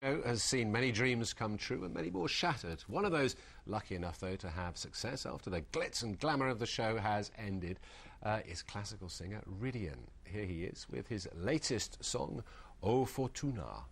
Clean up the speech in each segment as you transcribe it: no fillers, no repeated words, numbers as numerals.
Has seen many dreams come true and many more shattered. One of those lucky enough, though, to have success after the glitz and glamour of the show has ended is classical singer Rhydian. Here he is with his latest song, O Fortuna.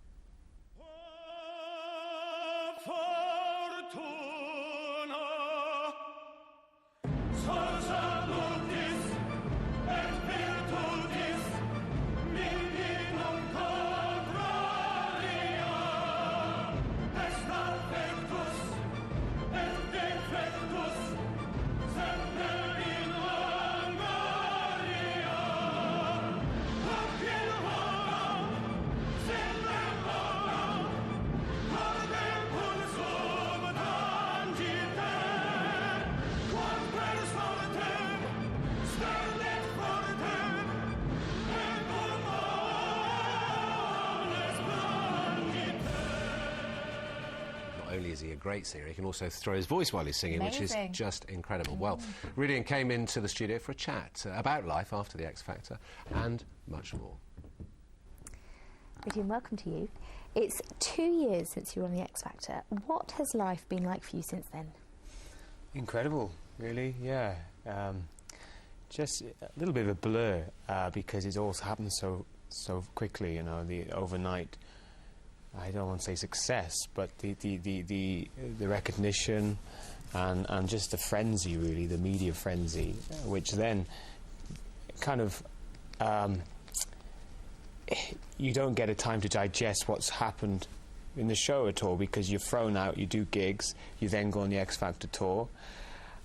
Not only is he a great singer, he can also throw his voice while he's singing, which is just incredible. Well, Rhydian came into the studio for a chat about life after the X Factor and much more. Rhydian, welcome to you. It's 2 years since you were on the X Factor. What has life been like for you since then? Incredible, really, yeah. Just a little bit of a blur because it's all happened so quickly, you know, the overnight. I don't want to say success, but the recognition and just the frenzy, really, the media frenzy, which then kind of you don't get a time to digest what's happened in the show at all, because you're thrown out, you do gigs, you then go on the X Factor tour.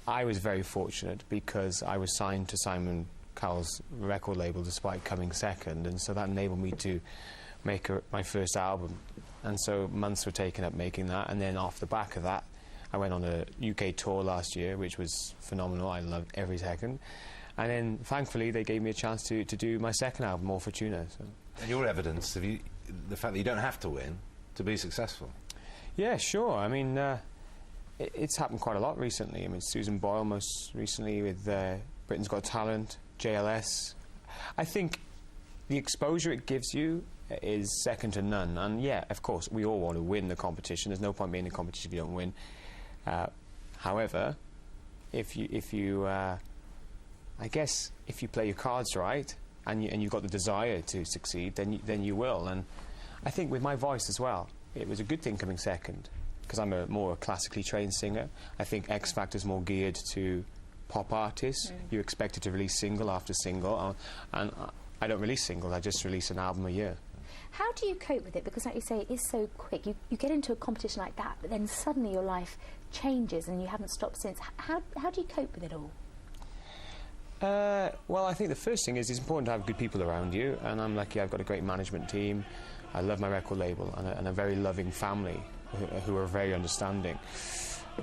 I was very fortunate because I was signed to Simon Cowell's record label despite coming second, and so that enabled me to make my first album. And so months were taken up making that, and then off the back of that I went on a UK tour last year, which was phenomenal. I loved every second. And then thankfully they gave me a chance to do my second album, O Fortuna. So. And your evidence of the fact that you don't have to win to be successful? Yeah, sure. I mean, it's happened quite a lot recently. I mean, Susan Boyle most recently with Britain's Got Talent, JLS. I think the exposure it gives you is second to none. And yeah, of course, we all want to win the competition. There's no point being in a competition if you don't win. However, if you I guess if you play your cards right and you've got the desire to succeed, then you will. And I think with my voice as well, it was a good thing coming second, because I'm a more classically trained singer. I think X Factor's more geared to pop artists. You're expected to release single after single, and I don't release singles, I just release an album a year. How do you cope with it? Because like you say, it is so quick. You get into a competition like that, but then suddenly your life changes and you haven't stopped since. How do you cope with it all? Well, I think the first thing is it's important to have good people around you, and I'm lucky I've got a great management team. I love my record label and a very loving family who are very understanding.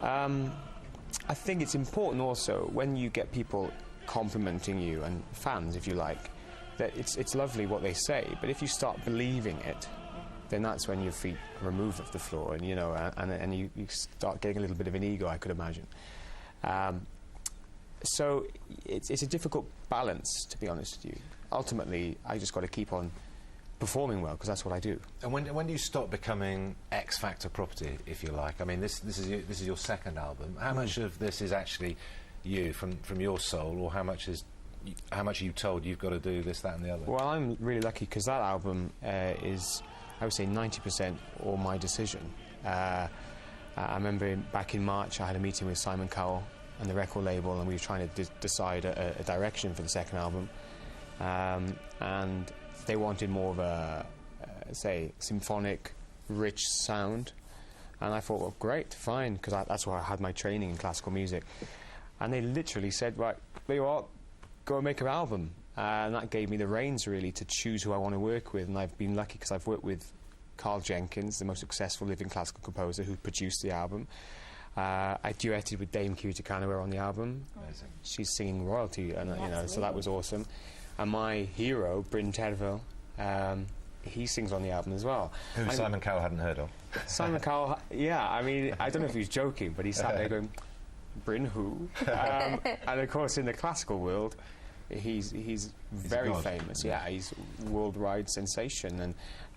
I think it's important also when you get people complimenting you, and fans if you like, that it's lovely what they say, but if you start believing it, then that's when your feet are removed off the floor, and you know, and you start getting a little bit of an ego, I could imagine. So it's a difficult balance, to be honest with you. Ultimately, I just got to keep on performing well, because that's what I do. And when do you stop becoming X Factor property, if you like? I mean, this is your second album. How much of this is actually you from your soul, or how much are you told you've got to do this, that, and the other? Well, I'm really lucky because that album is, I would say, 90% all my decision. I remember back in March, I had a meeting with Simon Cowell and the record label, and we were trying to decide a direction for the second album, and they wanted more of a, say, symphonic, rich sound, and I thought, well, great, fine, because that's where I had my training in classical music. And they literally said, right, there you are, go and make an album. And that gave me the reins, really, to choose who I want to work with. And I've been lucky because I've worked with Carl Jenkins, the most successful living classical composer, who produced the album. I duetted with Dame Kirita Kanawar on the album. Amazing. She's singing royalty, and you know, so that was awesome. And my hero, Bryn Terfel, he sings on the album as well. Who Simon Cowell hadn't heard of. Simon Cowell, yeah, I mean, I don't know if he was joking, but he sat there going, Bryn who? And of course, in the classical world, he's very famous. Yeah, he's a worldwide sensation,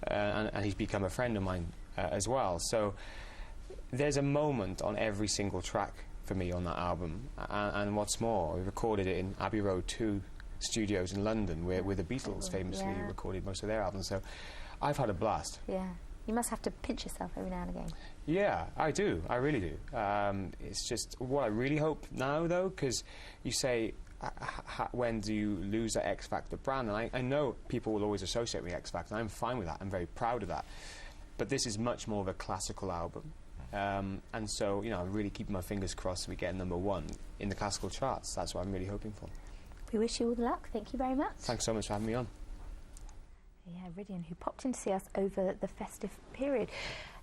and he's become a friend of mine as well. So there's a moment on every single track for me on that album. And what's more, we recorded it in Abbey Road 2 studios in London, where the Beatles famously recorded most of their albums. So I've had a blast. Yeah. You must have to pinch yourself every now and again. Yeah, I do. I really do. It's just what I really hope now, though, because you say, when do you lose that X Factor brand? And I know people will always associate me with X Factor, and I'm fine with that. I'm very proud of that. But this is much more of a classical album. And so, you know, I'm really keeping my fingers crossed we get #1 in the classical charts. That's what I'm really hoping for. We wish you all the luck. Thank you very much. Thanks so much for having me on. Yeah, Rhydian, who popped in to see us over the festive period.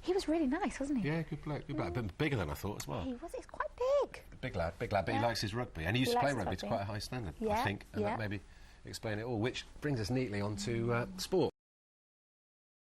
He was really nice, wasn't he? Yeah, good bloke, good bloke. A bit bigger than I thought as well. He was. He's quite big. Big lad, but he likes his rugby. And he used to play rugby to quite a high standard, I think. And that maybe explain it all, which brings us neatly on to sport.